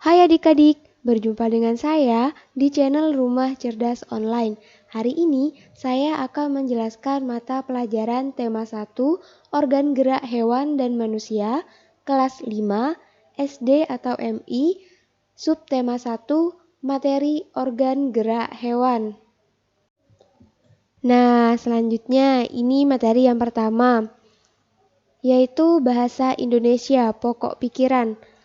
Hai adik-adik, berjumpa dengan saya di channel Rumah Cerdas Online. Hari ini saya akan menjelaskan mata pelajaran tema 1, Organ Gerak Hewan dan Manusia, kelas 5, SD atau MI, subtema 1, Materi Organ Gerak Hewan. Nah, selanjutnya ini materi yang pertama, yaitu Bahasa Indonesia Pokok Pikiran.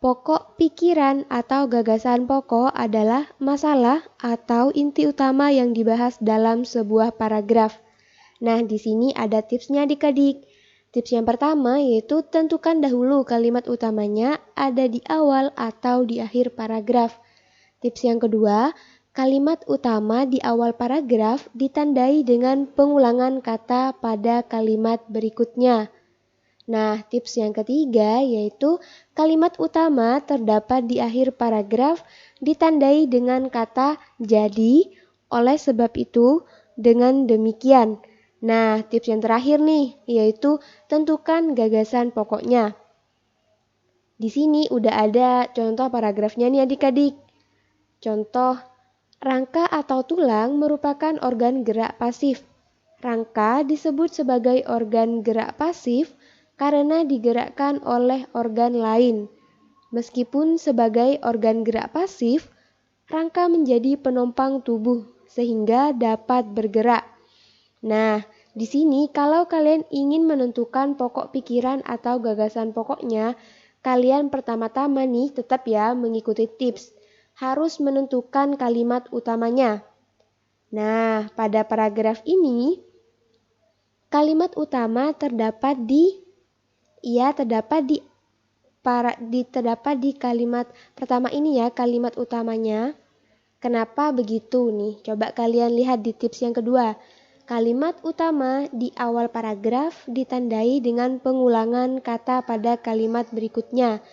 Pokok pikiran atau gagasan pokok adalah masalah atau inti utama yang dibahas dalam sebuah paragraf. Nah, di sini ada tipsnya adik-adik. Tips yang pertama yaitu tentukan dahulu kalimat utamanya ada di awal atau di akhir paragraf. Tips yang kedua, kalimat utama di awal paragraf ditandai dengan pengulangan kata pada kalimat berikutnya. Nah, tips yang ketiga yaitu kalimat utama terdapat di akhir paragraf ditandai dengan kata jadi, oleh sebab itu, dengan demikian. Nah, tips yang terakhir nih yaitu tentukan gagasan pokoknya. Di sini udah ada contoh paragrafnya nih adik-adik. Contoh, rangka atau tulang merupakan organ gerak pasif. Rangka disebut sebagai organ gerak pasif karena digerakkan oleh organ lain. Meskipun sebagai organ gerak pasif, rangka menjadi penopang tubuh sehingga dapat bergerak. Nah, di sini kalau kalian ingin menentukan pokok pikiran atau gagasan pokoknya, kalian pertama-tama nih tetap ya mengikuti tips. Harus menentukan kalimat utamanya. Nah, pada paragraf ini, kalimat utama terdapat di kalimat pertama ini ya, kalimat utamanya. Kenapa begitu nih? Coba kalian lihat di tips yang kedua. Kalimat utama di awal paragraf ditandai dengan pengulangan kata pada kalimat berikutnya.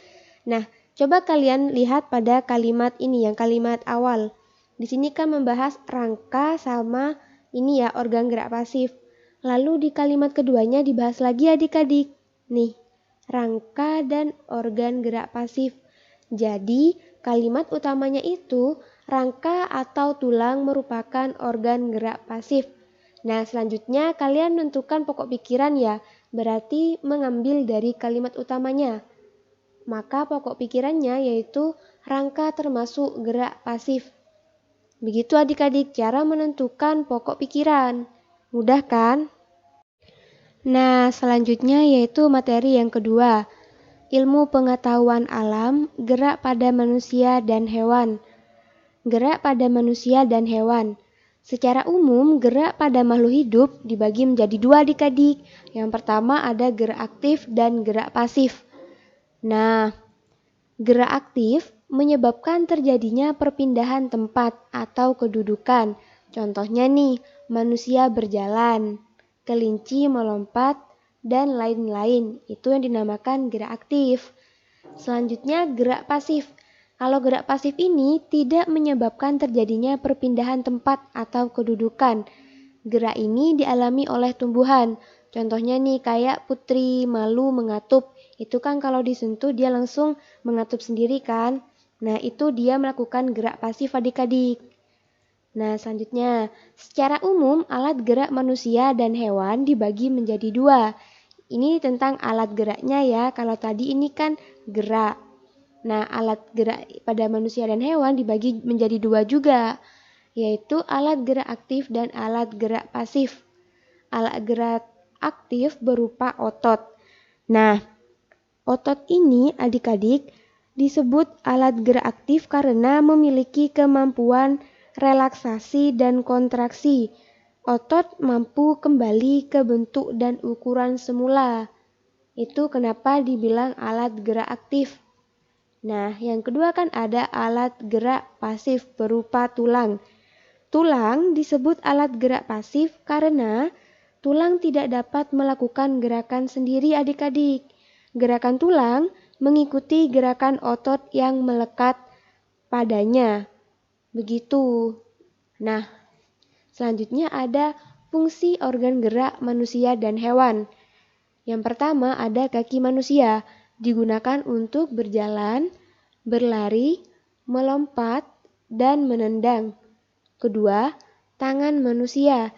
Nah, coba kalian lihat pada kalimat ini yang kalimat awal. Di sini kan membahas rangka sama ini ya organ gerak pasif. Lalu di kalimat keduanya dibahas lagi adik-adik. Nih, rangka dan organ gerak pasif. Jadi, kalimat utamanya itu rangka atau tulang merupakan organ gerak pasif. Nah, selanjutnya kalian menentukan pokok pikiran ya, berarti mengambil dari kalimat utamanya. Maka pokok pikirannya yaitu rangka termasuk gerak pasif. Begitu adik-adik cara menentukan pokok pikiran. Mudah kan? Nah, selanjutnya yaitu materi yang kedua, ilmu pengetahuan alam, gerak pada manusia dan hewan. Gerak pada manusia dan hewan. Secara umum, gerak pada makhluk hidup dibagi menjadi dua adik-adik. Yang pertama ada gerak aktif dan gerak pasif. Nah, gerak aktif menyebabkan terjadinya perpindahan tempat atau kedudukan. Contohnya nih, manusia berjalan, kelinci melompat, dan lain-lain. Itu yang dinamakan gerak aktif. Selanjutnya gerak pasif. Kalau gerak pasif ini tidak menyebabkan terjadinya perpindahan tempat atau kedudukan. Gerak ini dialami oleh tumbuhan. Contohnya nih kayak putri malu mengatup. Itu kan kalau disentuh dia langsung mengatup sendiri kan. Nah, itu dia melakukan gerak pasif adik-adik. Nah, selanjutnya, secara umum alat gerak manusia dan hewan dibagi menjadi dua. Ini tentang alat geraknya ya, kalau tadi ini kan gerak. Nah, alat gerak pada manusia dan hewan dibagi menjadi dua juga, yaitu alat gerak aktif dan alat gerak pasif. Alat gerak aktif berupa otot. Nah, otot ini adik-adik disebut alat gerak aktif karena memiliki kemampuan relaksasi dan kontraksi. Otot mampu kembali ke bentuk dan ukuran semula. Itu kenapa dibilang alat gerak aktif. Nah, yang kedua kan ada alat gerak pasif berupa tulang. Tulang disebut alat gerak pasif karena tulang tidak dapat melakukan gerakan sendiri adik-adik. Gerakan tulang mengikuti gerakan otot yang melekat padanya. Begitu. Nah, selanjutnya ada fungsi organ gerak manusia dan hewan. Yang pertama ada kaki manusia, digunakan untuk berjalan, berlari, melompat, dan menendang. Kedua, tangan manusia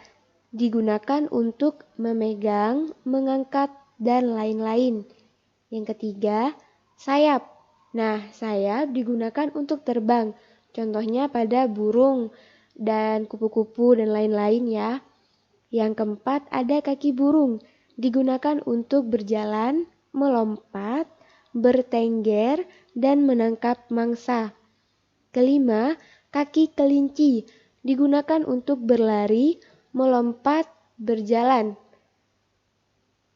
digunakan untuk memegang, mengangkat, dan lain-lain. Yang ketiga, sayap. Nah, sayap digunakan untuk terbang. Contohnya pada burung dan kupu-kupu dan lain-lain ya. Yang keempat, ada kaki burung. Digunakan untuk berjalan, melompat, bertengger, dan menangkap mangsa. Kelima, kaki kelinci digunakan untuk berlari, melompat, berjalan.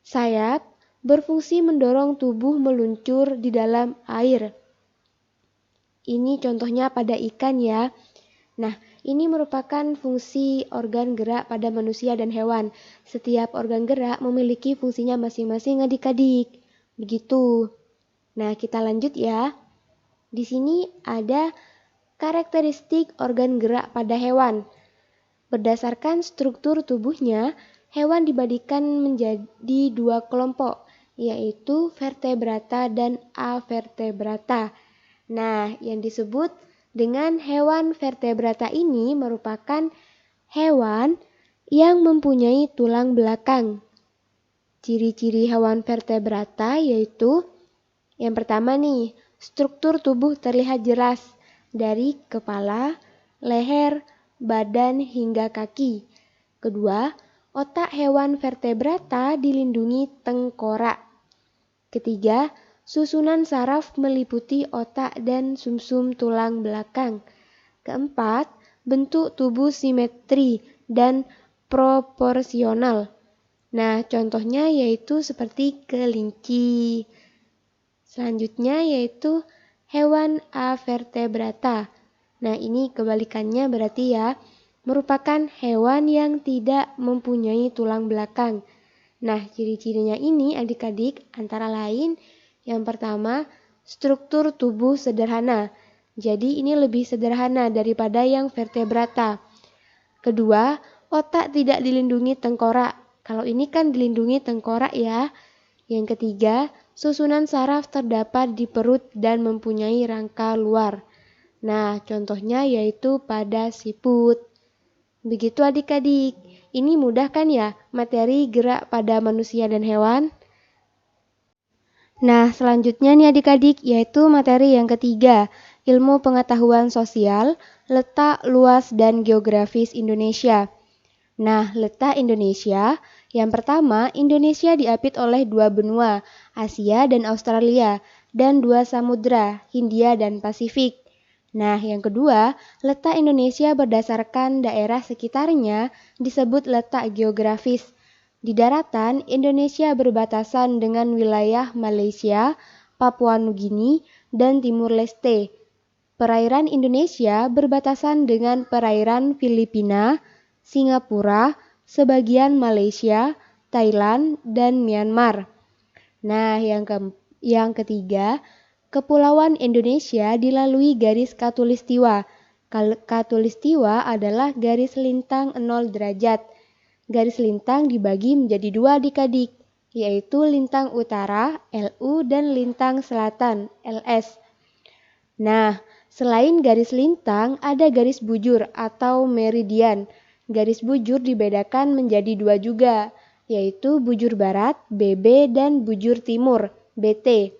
Sayap berfungsi mendorong tubuh meluncur di dalam air. Ini contohnya pada ikan ya. Nah, ini merupakan fungsi organ gerak pada manusia dan hewan. Setiap organ gerak memiliki fungsinya masing-masing adik-adik. Begitu. Nah, kita lanjut ya. Di sini ada karakteristik organ gerak pada hewan. Berdasarkan struktur tubuhnya, hewan dibagikan menjadi dua kelompok, yaitu vertebrata dan avertebrata. Nah, yang disebut dengan hewan vertebrata ini merupakan hewan yang mempunyai tulang belakang. Ciri-ciri hewan vertebrata yaitu yang pertama nih, struktur tubuh terlihat jelas dari kepala, leher, badan hingga kaki. Kedua, otak hewan vertebrata dilindungi tengkorak. Ketiga, susunan saraf meliputi otak dan sumsum tulang belakang. Keempat, bentuk tubuh simetri dan proporsional. Nah, contohnya yaitu seperti kelinci. Selanjutnya yaitu hewan avertebrata. Nah, ini kebalikannya berarti ya, merupakan hewan yang tidak mempunyai tulang belakang. Nah, ciri-cirinya ini adik-adik antara lain yang pertama, struktur tubuh sederhana. Jadi ini lebih sederhana daripada yang vertebrata. Kedua, otak tidak dilindungi tengkorak. Kalau ini kan dilindungi tengkorak ya. Yang ketiga, susunan saraf terdapat di perut dan mempunyai rangka luar. Nah, contohnya yaitu pada siput. Begitu adik-adik. Ini mudah kan ya materi gerak pada manusia dan hewan? Nah, selanjutnya nih adik-adik yaitu materi yang ketiga, ilmu pengetahuan sosial, letak, luas, dan geografis Indonesia. Nah, letak Indonesia, yang pertama, Indonesia diapit oleh dua benua, Asia dan Australia, dan dua samudra, Hindia dan Pasifik. Nah, yang kedua, letak Indonesia berdasarkan daerah sekitarnya disebut letak geografis. Di daratan, Indonesia berbatasan dengan wilayah Malaysia, Papua Nugini, dan Timur Leste. Perairan Indonesia berbatasan dengan perairan Filipina, Singapura, sebagian Malaysia, Thailand, dan Myanmar. Nah, yang ketiga, Kepulauan Indonesia dilalui garis khatulistiwa. Khatulistiwa adalah garis lintang 0 derajat. Garis lintang dibagi menjadi dua adik-adik, yaitu lintang utara LU dan lintang selatan LS. Nah, selain garis lintang, ada garis bujur atau meridian. Garis bujur dibedakan menjadi dua juga, yaitu bujur barat BB dan bujur timur BT.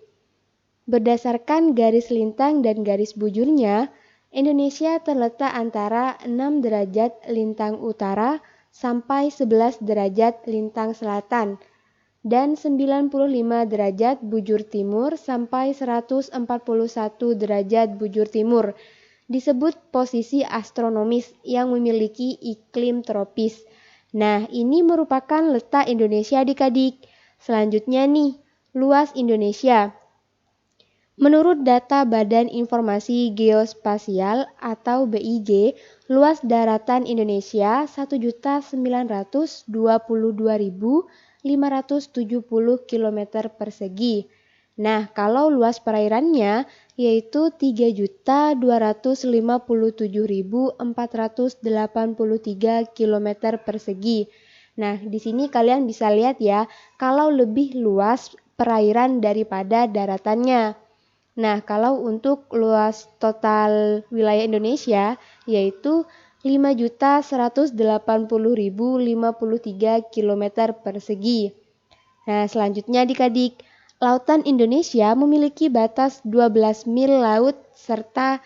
Berdasarkan garis lintang dan garis bujurnya, Indonesia terletak antara 6 derajat lintang utara sampai 11 derajat lintang selatan dan 95 derajat bujur timur sampai 141 derajat bujur timur. Disebut posisi astronomis yang memiliki iklim tropis. Nah, ini merupakan letak Indonesia adik-adik. Selanjutnya nih, luas Indonesia. Menurut data Badan Informasi Geospasial atau BIG, luas daratan Indonesia 1.922.570 km persegi. Nah, kalau luas perairannya yaitu 3.257.483 km persegi. Nah, di sini kalian bisa lihat ya, kalau lebih luas perairan daripada daratannya. Nah, kalau untuk luas total wilayah Indonesia yaitu 5.180.053 km persegi. Nah, selanjutnya adik-adik, lautan Indonesia memiliki batas 12 mil laut serta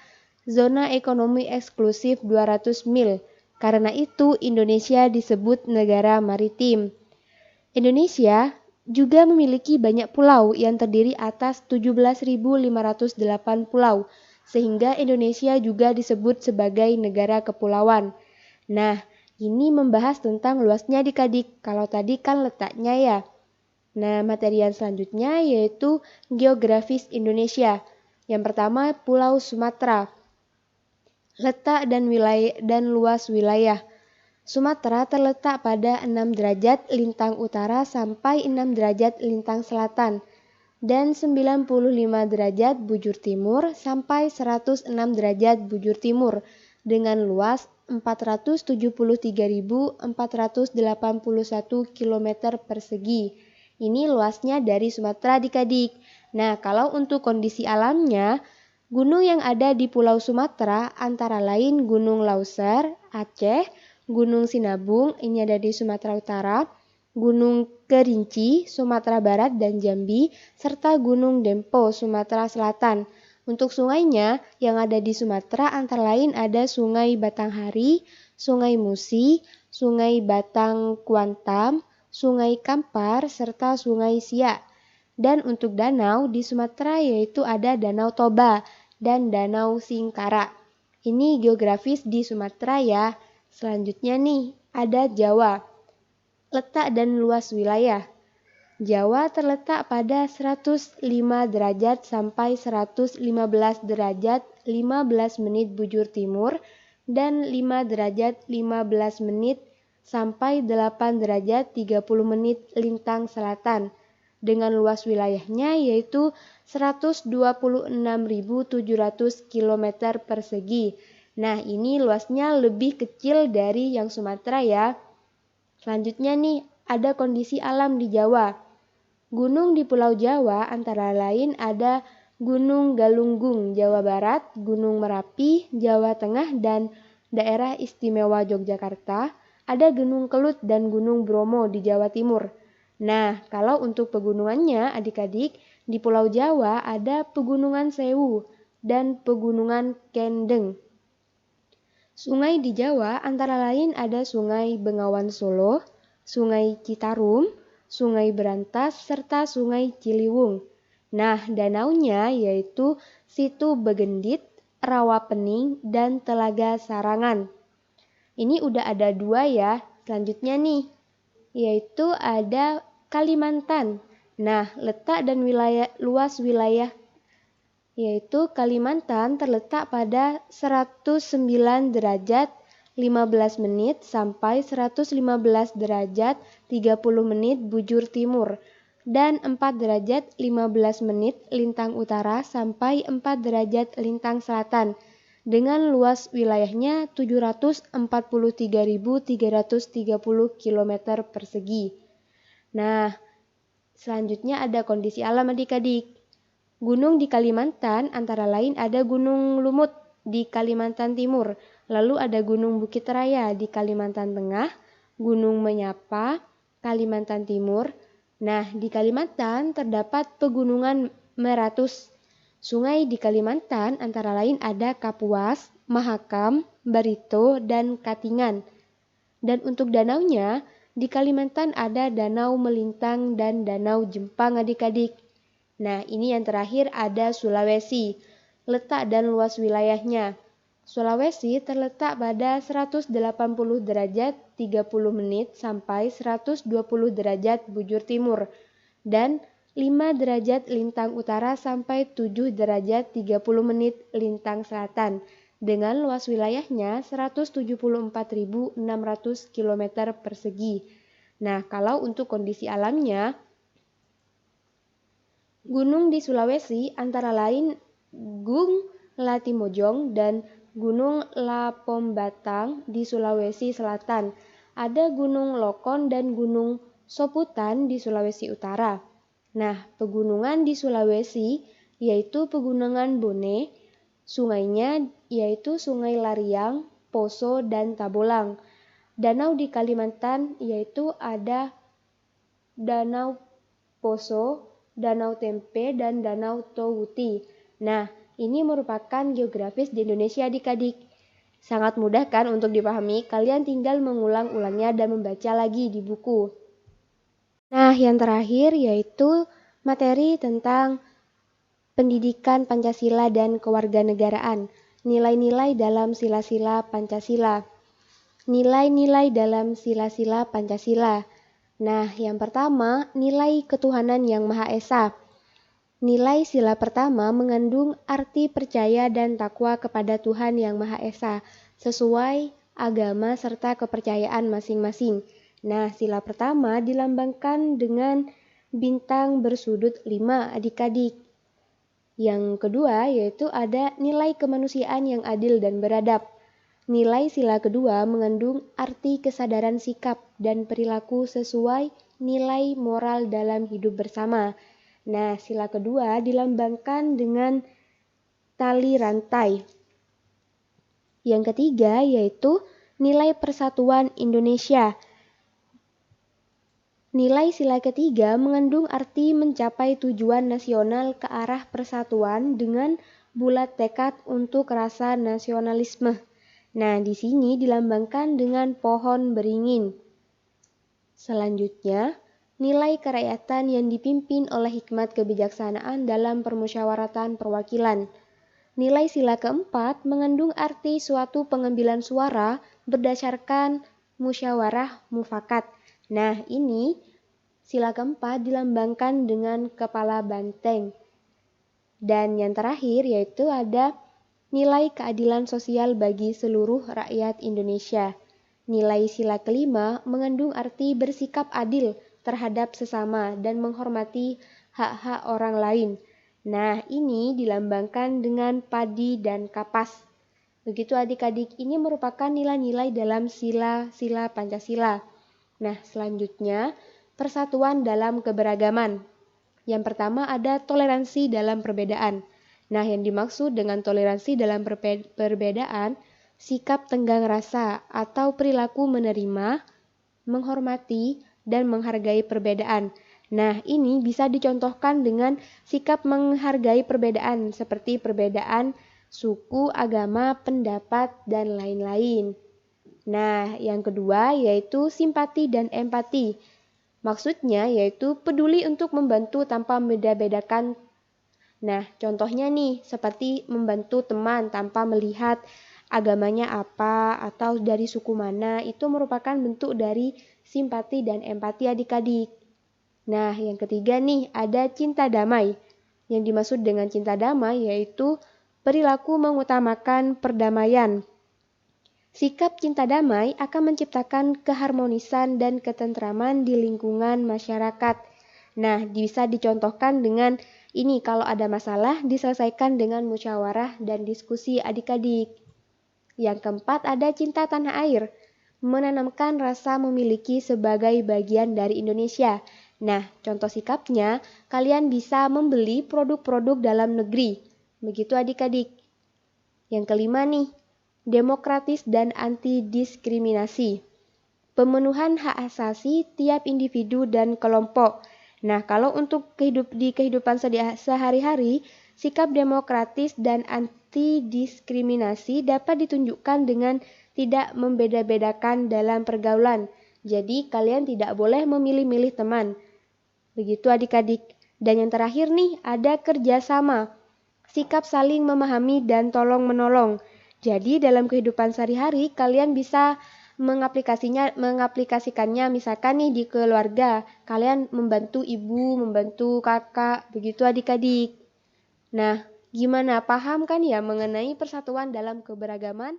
zona ekonomi eksklusif 200 mil. Karena itu, Indonesia disebut negara maritim. Indonesia juga memiliki banyak pulau yang terdiri atas 17.508 pulau, sehingga Indonesia juga disebut sebagai negara kepulauan. Nah, ini membahas tentang luasnya adik-adik, kalau tadi kan letaknya ya. Nah, materi yang selanjutnya yaitu geografis Indonesia. Yang pertama, Pulau Sumatera. Letak dan luas wilayah. Sumatera terletak pada 6 derajat lintang utara sampai 6 derajat lintang selatan dan 95 derajat bujur timur sampai 106 derajat bujur timur dengan luas 473.481 km persegi. Ini luasnya dari Sumatera adik-adik. Nah, kalau untuk kondisi alamnya, gunung yang ada di Pulau Sumatera antara lain Gunung Lauser, Aceh, Gunung Sinabung, ini ada di Sumatera Utara, Gunung Kerinci, Sumatera Barat dan Jambi, serta Gunung Dempo, Sumatera Selatan. Untuk sungainya yang ada di Sumatera antara lain ada Sungai Batanghari, Sungai Musi, Sungai Batang Kuantan, Sungai Kampar, serta Sungai Siak. Dan untuk danau di Sumatera yaitu ada Danau Toba dan Danau Singkara. Ini geografis di Sumatera ya. Selanjutnya nih, ada Jawa. Letak dan luas wilayah. Jawa terletak pada 105 derajat sampai 115 derajat 15 menit bujur timur dan 5 derajat 15 menit sampai 8 derajat 30 menit lintang selatan. Dengan luas wilayahnya yaitu 126.700 km persegi. Nah, ini luasnya lebih kecil dari yang Sumatera ya. Selanjutnya nih, ada kondisi alam di Jawa. Gunung di Pulau Jawa antara lain ada Gunung Galunggung, Jawa Barat, Gunung Merapi, Jawa Tengah, dan Daerah Istimewa Yogyakarta. Ada Gunung Kelut dan Gunung Bromo di Jawa Timur. Nah, kalau untuk pegunungannya adik-adik, di Pulau Jawa ada Pegunungan Sewu dan Pegunungan Kendeng. Sungai di Jawa antara lain ada Sungai Bengawan Solo, Sungai Citarum, Sungai Berantas, serta Sungai Ciliwung. Nah, danaunya yaitu Situ Begendit, Rawapening, dan Telaga Sarangan. Ini udah ada 2 ya. Selanjutnya nih, yaitu ada Kalimantan. Nah, letak dan luas wilayah yaitu Kalimantan terletak pada 109 derajat 15 menit sampai 115 derajat 30 menit bujur timur dan 4 derajat 15 menit lintang utara sampai 4 derajat lintang selatan dengan luas wilayahnya 743.330 km persegi. Nah, selanjutnya ada kondisi alam adik-adik. Gunung di Kalimantan antara lain ada Gunung Lumut di Kalimantan Timur, lalu ada Gunung Bukit Raya di Kalimantan Tengah, Gunung Menyapa, Kalimantan Timur. Nah, di Kalimantan terdapat Pegunungan Meratus. Sungai di Kalimantan antara lain ada Kapuas, Mahakam, Barito, dan Katingan. Dan untuk danaunya, di Kalimantan ada Danau Melintang dan Danau Jempang adik-adik. Nah, ini yang terakhir ada Sulawesi. Letak dan luas wilayahnya. Sulawesi terletak pada 180 derajat 30 menit sampai 120 derajat bujur timur dan 5 derajat lintang utara sampai 7 derajat 30 menit lintang selatan dengan luas wilayahnya 174.600 km persegi. Nah, kalau untuk kondisi alamnya, gunung di Sulawesi antara lain Gung Latimojong dan Gunung Lapombatang di Sulawesi Selatan. Ada Gunung Lokon dan Gunung Soputan di Sulawesi Utara. Nah, pegunungan di Sulawesi yaitu Pegunungan Bone, sungainya yaitu Sungai Lariang, Poso, dan Tabolang. Danau di Kalimantan yaitu ada Danau Poso, Danau Tempe, dan Danau Towuti. Nah, ini merupakan geografis di Indonesia adik-adik. Sangat mudah kan untuk dipahami, kalian tinggal mengulang-ulangnya dan membaca lagi di buku. Nah, yang terakhir yaitu materi tentang pendidikan Pancasila dan kewarganegaraan. Nilai-nilai dalam sila-sila Pancasila. Nilai-nilai dalam sila-sila Pancasila. Nah, yang pertama, nilai ketuhanan yang Maha Esa. Nilai sila pertama mengandung arti percaya dan takwa kepada Tuhan yang Maha Esa, sesuai agama serta kepercayaan masing-masing. Nah, sila pertama dilambangkan dengan bintang bersudut 5 adik-adik. Yang kedua yaitu ada nilai kemanusiaan yang adil dan beradab. Nilai sila kedua mengandung arti kesadaran sikap dan perilaku sesuai nilai moral dalam hidup bersama. Nah, sila kedua dilambangkan dengan tali rantai. Yang ketiga yaitu nilai persatuan Indonesia. Nilai sila ketiga mengandung arti mencapai tujuan nasional ke arah persatuan dengan bulat tekad untuk rasa nasionalisme. Nah, di sini dilambangkan dengan pohon beringin. Selanjutnya, nilai kerakyatan yang dipimpin oleh hikmat kebijaksanaan dalam permusyawaratan perwakilan. Nilai sila keempat mengandung arti suatu pengambilan suara berdasarkan musyawarah mufakat. Nah, ini sila keempat dilambangkan dengan kepala banteng. Dan yang terakhir yaitu ada nilai keadilan sosial bagi seluruh rakyat Indonesia. Nilai sila kelima mengandung arti bersikap adil terhadap sesama dan menghormati hak-hak orang lain. Nah, ini dilambangkan dengan padi dan kapas. Begitu adik-adik, ini merupakan nilai-nilai dalam sila-sila Pancasila. Nah, selanjutnya persatuan dalam keberagaman. Yang pertama ada toleransi dalam perbedaan. Nah, yang dimaksud dengan toleransi dalam perbedaan, sikap tenggang rasa atau perilaku menerima, menghormati, dan menghargai perbedaan. Nah, ini bisa dicontohkan dengan sikap menghargai perbedaan seperti perbedaan suku, agama, pendapat, dan lain-lain. Nah, yang kedua yaitu simpati dan empati. Maksudnya yaitu peduli untuk membantu tanpa membeda-bedakan. Nah, contohnya nih seperti membantu teman tanpa melihat agamanya apa atau dari suku mana, itu merupakan bentuk dari simpati dan empati adik-adik. Nah, yang ketiga nih ada cinta damai. Yang dimaksud dengan cinta damai yaitu perilaku mengutamakan perdamaian. Sikap cinta damai akan menciptakan keharmonisan dan ketentraman di lingkungan masyarakat. Nah, bisa dicontohkan dengan ini, kalau ada masalah diselesaikan dengan musyawarah dan diskusi adik-adik. Yang keempat ada cinta tanah air, menanamkan rasa memiliki sebagai bagian dari Indonesia. Nah, contoh sikapnya, kalian bisa membeli produk-produk dalam negeri. Begitu adik-adik. Yang kelima nih, demokratis dan anti-diskriminasi. Pemenuhan hak asasi tiap individu dan kelompok. Nah, kalau untuk di kehidupan sehari-hari, sikap demokratis dan anti-diskriminasi dapat ditunjukkan dengan tidak membeda-bedakan dalam pergaulan. Jadi, kalian tidak boleh memilih-milih teman. Begitu adik-adik. Dan yang terakhir nih, ada kerjasama. Sikap saling memahami dan tolong-menolong. Jadi dalam kehidupan sehari-hari kalian bisa mengaplikasikannya misalkan nih di keluarga, kalian membantu ibu, membantu kakak, begitu adik-adik. Nah, gimana, paham kan ya mengenai persatuan dalam keberagaman?